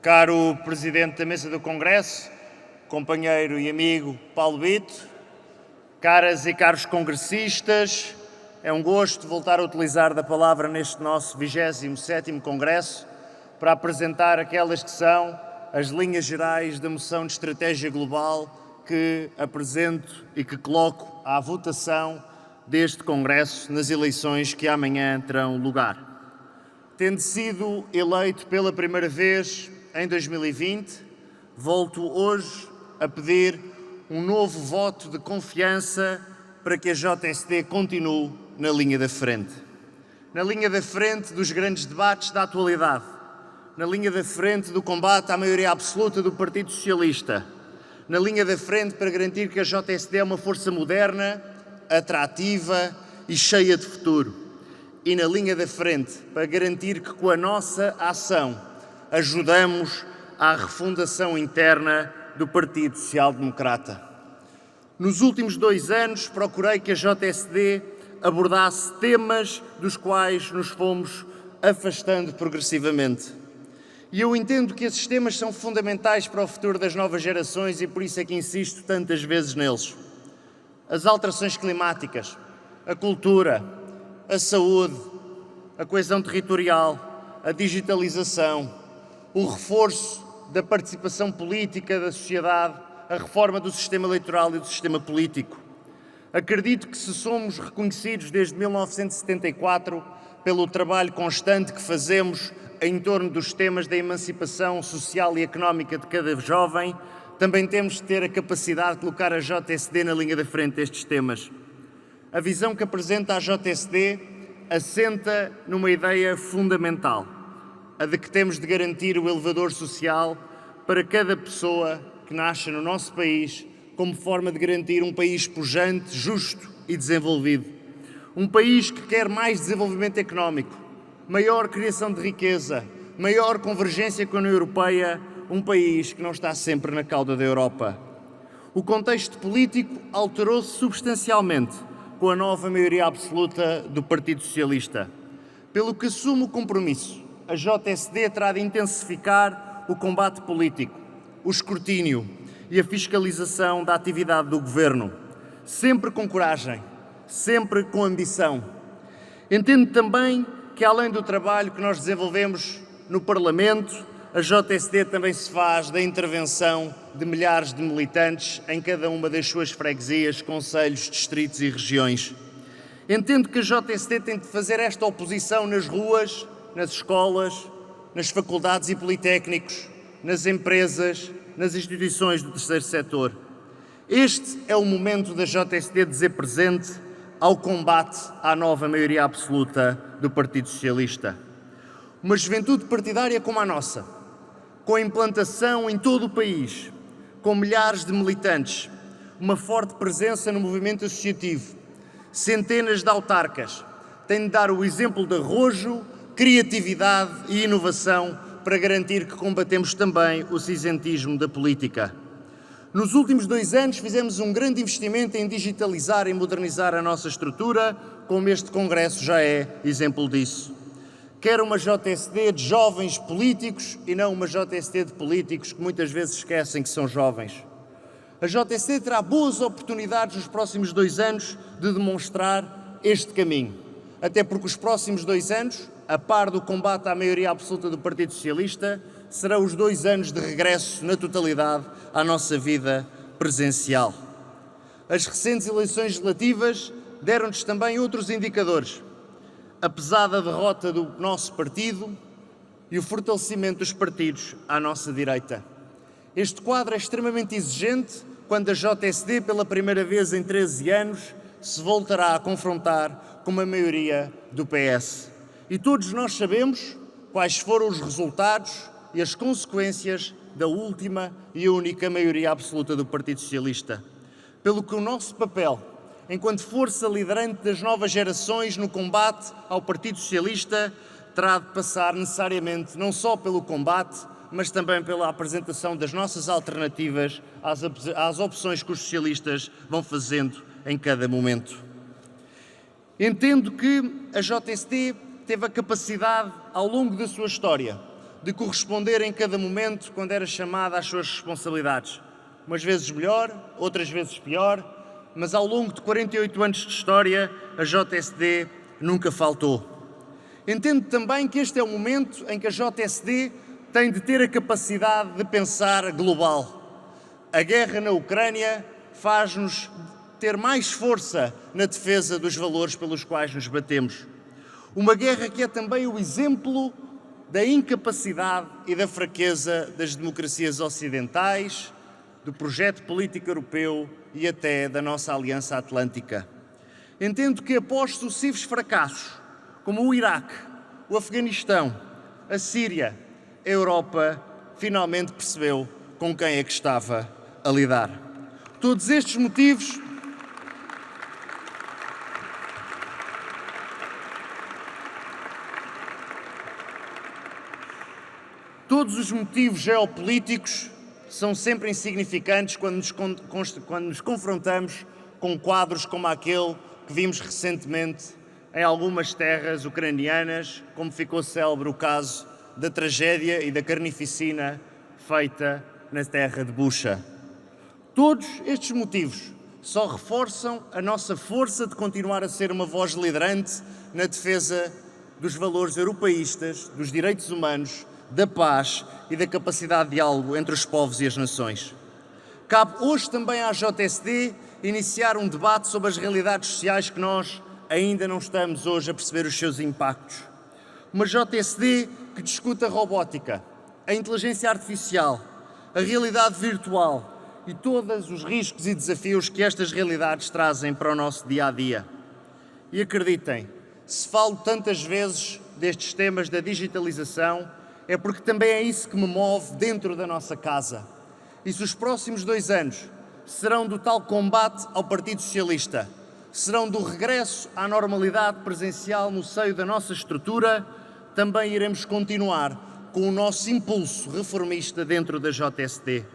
Caro Presidente da Mesa do Congresso, companheiro e amigo Paulo Bito, caras e caros congressistas, é um gosto voltar a utilizar da palavra neste nosso 27º Congresso para apresentar aquelas que são as linhas gerais da moção de estratégia global que apresento e que coloco à votação deste Congresso nas eleições que amanhã terão lugar. Tendo sido eleito pela primeira vez em 2020, volto hoje a pedir um novo voto de confiança para que a JSD continue na linha da frente. Na linha da frente dos grandes debates da atualidade, na linha da frente do combate à maioria absoluta do Partido Socialista, na linha da frente para garantir que a JSD é uma força moderna, atrativa e cheia de futuro. E na linha da frente para garantir que com a nossa ação ajudamos à refundação interna do Partido Social Democrata. Nos últimos 2 anos procurei que a JSD abordasse temas dos quais nos fomos afastando progressivamente. E eu entendo que esses temas são fundamentais para o futuro das novas gerações e por isso é que insisto tantas vezes neles. As alterações climáticas, a cultura, a saúde, a coesão territorial, a digitalização, o reforço da participação política da sociedade, a reforma do sistema eleitoral e do sistema político. Acredito que se somos reconhecidos desde 1974 pelo trabalho constante que fazemos em torno dos temas da emancipação social e económica de cada jovem, também temos de ter a capacidade de colocar a JSD na linha da frente destes temas. A visão que apresenta a JSD assenta numa ideia fundamental, a de que temos de garantir o elevador social para cada pessoa que nasce no nosso país, como forma de garantir um país pujante, justo e desenvolvido. Um país que quer mais desenvolvimento económico, maior criação de riqueza, maior convergência com a União Europeia, um país que não está sempre na cauda da Europa. O contexto político alterou-se substancialmente com a nova maioria absoluta do Partido Socialista, pelo que assumo o compromisso. A JSD terá de intensificar o combate político, o escrutínio e a fiscalização da atividade do Governo, sempre com coragem, sempre com ambição. Entendo também que, além do trabalho que nós desenvolvemos no Parlamento, a JSD também se faz da intervenção de milhares de militantes em cada uma das suas freguesias, concelhos, distritos e regiões. Entendo que a JSD tem de fazer esta oposição nas ruas, nas escolas, nas faculdades e politécnicos, nas empresas, nas instituições do terceiro setor. Este é o momento da JSD dizer presente ao combate à nova maioria absoluta do Partido Socialista. Uma juventude partidária como a nossa, com a implantação em todo o país, com milhares de militantes, uma forte presença no movimento associativo, centenas de autarcas, tem de dar o exemplo de arrojo, criatividade e inovação para garantir que combatemos também o cinzentismo da política. Nos últimos 2 anos fizemos um grande investimento em digitalizar e modernizar a nossa estrutura, como este Congresso já é exemplo disso. Quero uma JSD de jovens políticos e não uma JSD de políticos que muitas vezes esquecem que são jovens. A JSD terá boas oportunidades nos próximos 2 anos de demonstrar este caminho, até porque os próximos 2 anos, a par do combate à maioria absoluta do Partido Socialista, serão os 2 anos de regresso na totalidade à nossa vida presencial. As recentes eleições legislativas deram-nos também outros indicadores. Apesar da derrota do nosso partido e o fortalecimento dos partidos à nossa direita. Este quadro é extremamente exigente quando a JSD, pela primeira vez em 13 anos, se voltará a confrontar com uma maioria do PS. E todos nós sabemos quais foram os resultados e as consequências da última e única maioria absoluta do Partido Socialista. Pelo que o nosso papel, enquanto força liderante das novas gerações no combate ao Partido Socialista, terá de passar necessariamente não só pelo combate, mas também pela apresentação das nossas alternativas às opções que os socialistas vão fazendo em cada momento. Entendo que a JSD teve a capacidade, ao longo da sua história, de corresponder em cada momento quando era chamada às suas responsabilidades. Umas vezes melhor, outras vezes pior, mas ao longo de 48 anos de história, a JSD nunca faltou. Entendo também que este é o momento em que a JSD tem de ter a capacidade de pensar global. A guerra na Ucrânia faz-nos ter mais força na defesa dos valores pelos quais nos batemos. Uma guerra que é também o exemplo da incapacidade e da fraqueza das democracias ocidentais, do projeto político europeu e até da nossa Aliança Atlântica. Entendo que após sucessivos fracassos, como o Iraque, o Afeganistão, a Síria, a Europa finalmente percebeu com quem é que estava a lidar. Todos estes motivos Todos os motivos geopolíticos são sempre insignificantes quando nos confrontamos com quadros como aquele que vimos recentemente em algumas terras ucranianas, como ficou célebre o caso da tragédia e da carnificina feita na terra de Bucha. Todos estes motivos só reforçam a nossa força de continuar a ser uma voz liderante na defesa dos valores europeístas, dos direitos humanos, da paz e da capacidade de diálogo entre os povos e as nações. Cabe hoje também à JSD iniciar um debate sobre as realidades sociais que nós ainda não estamos hoje a perceber os seus impactos. Uma JSD que discuta a robótica, a inteligência artificial, a realidade virtual e todos os riscos e desafios que estas realidades trazem para o nosso dia-a-dia. E acreditem, se falo tantas vezes destes temas da digitalização, é porque também é isso que me move dentro da nossa casa. E se os próximos 2 anos serão do tal combate ao Partido Socialista, serão do regresso à normalidade presencial no seio da nossa estrutura, também iremos continuar com o nosso impulso reformista dentro da JSD.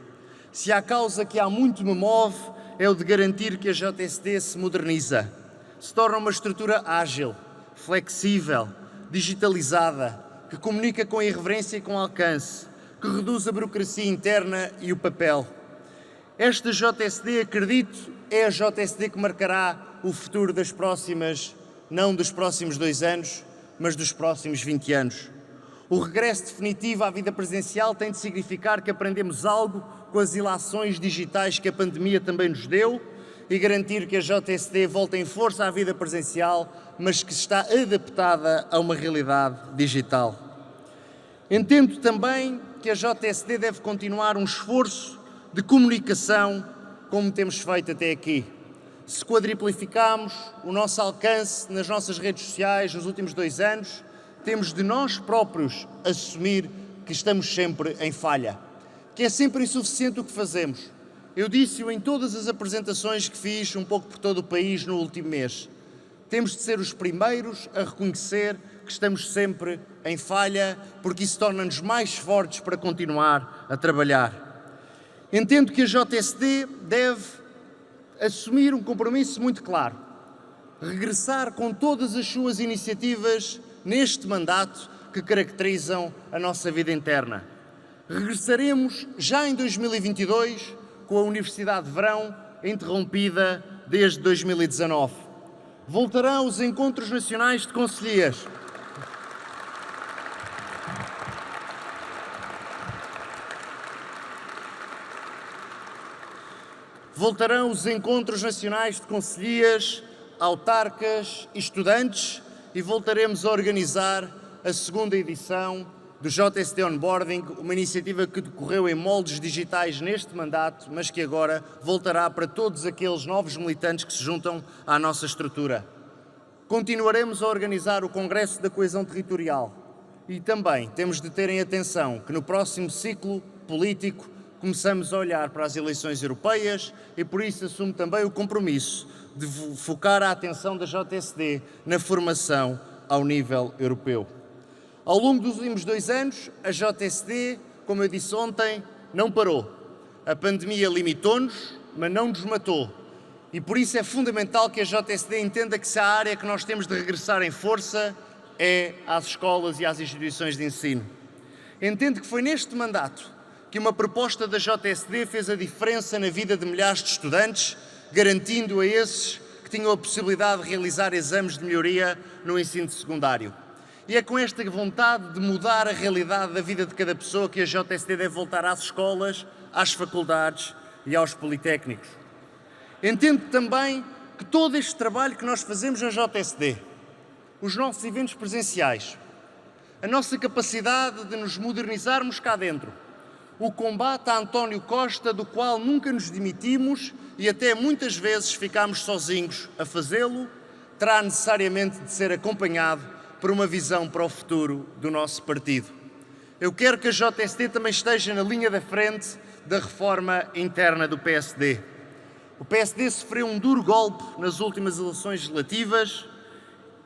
Se há causa que há muito me move, é o de garantir que a JSD se moderniza, se torna uma estrutura ágil, flexível, digitalizada, que comunica com irreverência e com alcance, que reduz a burocracia interna e o papel. Esta JSD, acredito, é a JSD que marcará o futuro das próximas, não dos próximos 2 anos, mas dos próximos 20 anos. O regresso definitivo à vida presencial tem de significar que aprendemos algo com as ilações digitais que a pandemia também nos deu e garantir que a JSD volta em força à vida presencial, mas que está adaptada a uma realidade digital. Entendo também que a JSD deve continuar um esforço de comunicação como temos feito até aqui. Se quadriplificamos o nosso alcance nas nossas redes sociais nos últimos 2 anos, temos de nós próprios assumir que estamos sempre em falha, que é sempre insuficiente o que fazemos. Eu disse-o em todas as apresentações que fiz um pouco por todo o país no último mês. Temos de ser os primeiros a reconhecer que estamos sempre em falha, porque isso torna-nos mais fortes para continuar a trabalhar. Entendo que a JSD deve assumir um compromisso muito claro, regressar com todas as suas iniciativas neste mandato que caracterizam a nossa vida interna. Regressaremos já em 2022 com a Universidade de Verão interrompida desde 2019. Voltarão os Encontros Nacionais de Conselheiros. Voltarão os Encontros Nacionais de Conselheiros, autarcas e estudantes e voltaremos a organizar a 2ª edição do JSD Onboarding, uma iniciativa que decorreu em moldes digitais neste mandato, mas que agora voltará para todos aqueles novos militantes que se juntam à nossa estrutura. Continuaremos a organizar o Congresso da Coesão Territorial e também temos de ter em atenção que no próximo ciclo político começamos a olhar para as eleições europeias e por isso assumo também o compromisso de focar a atenção da JSD na formação ao nível europeu. Ao longo dos últimos 2 anos, a JSD, como eu disse ontem, não parou. A pandemia limitou-nos, mas não nos matou. E por isso é fundamental que a JSD entenda que se há área que nós temos de regressar em força é às escolas e às instituições de ensino. Entendo que foi neste mandato que uma proposta da JSD fez a diferença na vida de milhares de estudantes, garantindo a esses que tinham a possibilidade de realizar exames de melhoria no ensino secundário. E é com esta vontade de mudar a realidade da vida de cada pessoa que a JSD deve voltar às escolas, às faculdades e aos politécnicos. Entendo também que todo este trabalho que nós fazemos na JSD, os nossos eventos presenciais, a nossa capacidade de nos modernizarmos cá dentro, o combate a António Costa, do qual nunca nos demitimos e até muitas vezes ficámos sozinhos a fazê-lo, terá necessariamente de ser acompanhado por uma visão para o futuro do nosso partido. Eu quero que a JSD também esteja na linha da frente da reforma interna do PSD. O PSD sofreu um duro golpe nas últimas eleições legislativas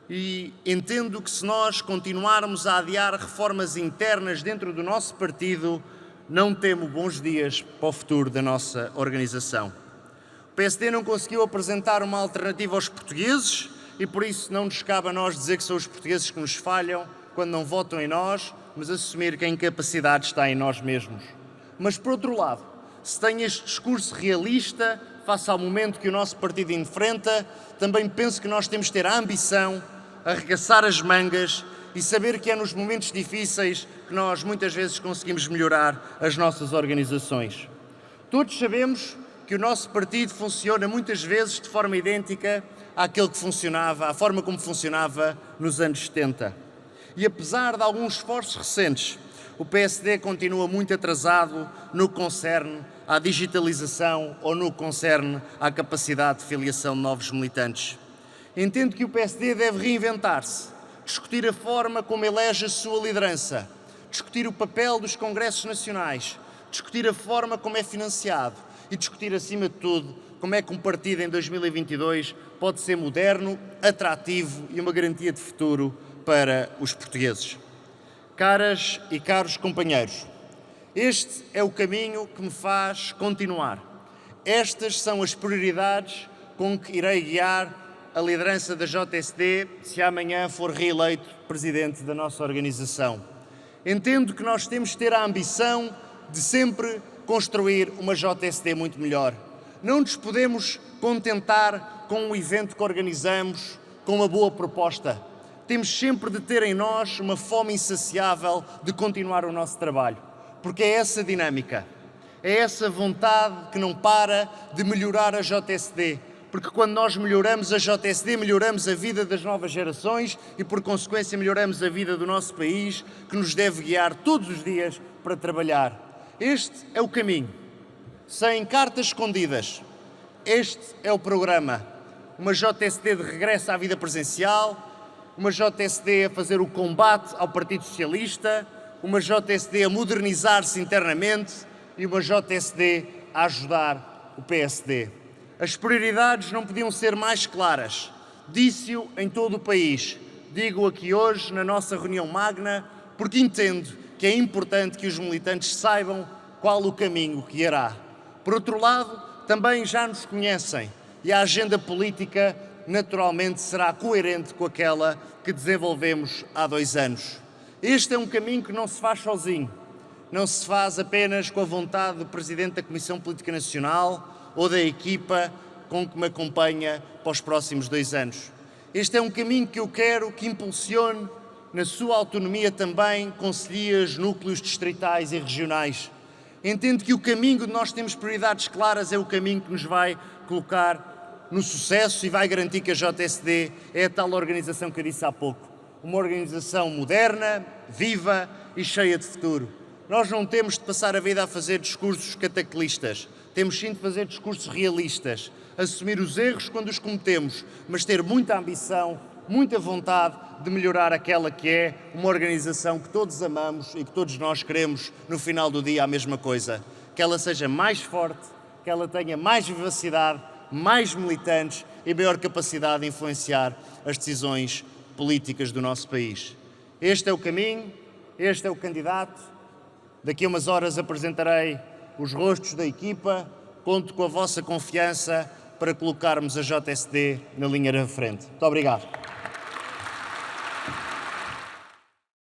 e entendo que se nós continuarmos a adiar reformas internas dentro do nosso partido, não temo bons dias para o futuro da nossa organização. O PSD não conseguiu apresentar uma alternativa aos portugueses e por isso não nos cabe a nós dizer que são os portugueses que nos falham quando não votam em nós, mas assumir que a incapacidade está em nós mesmos. Mas, por outro lado, se tem este discurso realista face ao momento que o nosso partido enfrenta, também penso que nós temos de ter a ambição, arregaçar as mangas e saber que é nos momentos difíceis que nós muitas vezes conseguimos melhorar as nossas organizações. Todos sabemos que o nosso partido funciona muitas vezes de forma idêntica àquele que funcionava, à forma como funcionava nos anos 70. E apesar de alguns esforços recentes, o PSD continua muito atrasado no que concerne à digitalização ou no que concerne à capacidade de filiação de novos militantes. Entendo que o PSD deve reinventar-se, discutir a forma como elege a sua liderança, discutir o papel dos congressos nacionais, discutir a forma como é financiado e discutir, acima de tudo, como é que um partido em 2022 pode ser moderno, atrativo e uma garantia de futuro para os portugueses. Caras e caros companheiros, este é o caminho que me faz continuar. Estas são as prioridades com que irei guiar a liderança da JSD se amanhã for reeleito presidente da nossa organização. Entendo que nós temos de ter a ambição de sempre construir uma JSD muito melhor. Não nos podemos contentar com um evento que organizamos, com uma boa proposta. Temos sempre de ter em nós uma fome insaciável de continuar o nosso trabalho, porque é essa dinâmica, é essa vontade que não para de melhorar a JSD, porque quando nós melhoramos a JSD, melhoramos a vida das novas gerações e, por consequência, melhoramos a vida do nosso país, que nos deve guiar todos os dias para trabalhar. Este é o caminho, sem cartas escondidas. Este é o programa. Uma JSD de regresso à vida presencial, uma JSD a fazer o combate ao Partido Socialista, uma JSD a modernizar-se internamente e uma JSD a ajudar o PSD. As prioridades não podiam ser mais claras. Disse-o em todo o país. Digo aqui hoje, na nossa reunião magna, porque entendo que é importante que os militantes saibam qual o caminho que irá. Por outro lado, também já nos conhecem e a agenda política naturalmente será coerente com aquela que desenvolvemos há 2 anos. Este é um caminho que não se faz sozinho. Não se faz apenas com a vontade do Presidente da Comissão Política Nacional ou da equipa com que me acompanha para os próximos 2 anos. Este é um caminho que eu quero que impulsione na sua autonomia também concelhias, núcleos distritais e regionais. Entendo que o caminho de nós termos prioridades claras é o caminho que nos vai colocar no sucesso e vai garantir que a JSD é a tal organização que eu disse há pouco. Uma organização moderna, viva e cheia de futuro. Nós não temos de passar a vida a fazer discursos cataclistas. Temos sim de fazer discursos realistas, assumir os erros quando os cometemos, mas ter muita ambição, muita vontade de melhorar aquela que é uma organização que todos amamos e que todos nós queremos, no final do dia, a mesma coisa. Que ela seja mais forte, que ela tenha mais vivacidade, mais militantes e maior capacidade de influenciar as decisões políticas do nosso país. Este é o caminho, este é o candidato. Daqui a umas horas apresentarei os rostos da equipa. Conto com a vossa confiança para colocarmos a JSD na linha da frente. Muito obrigado.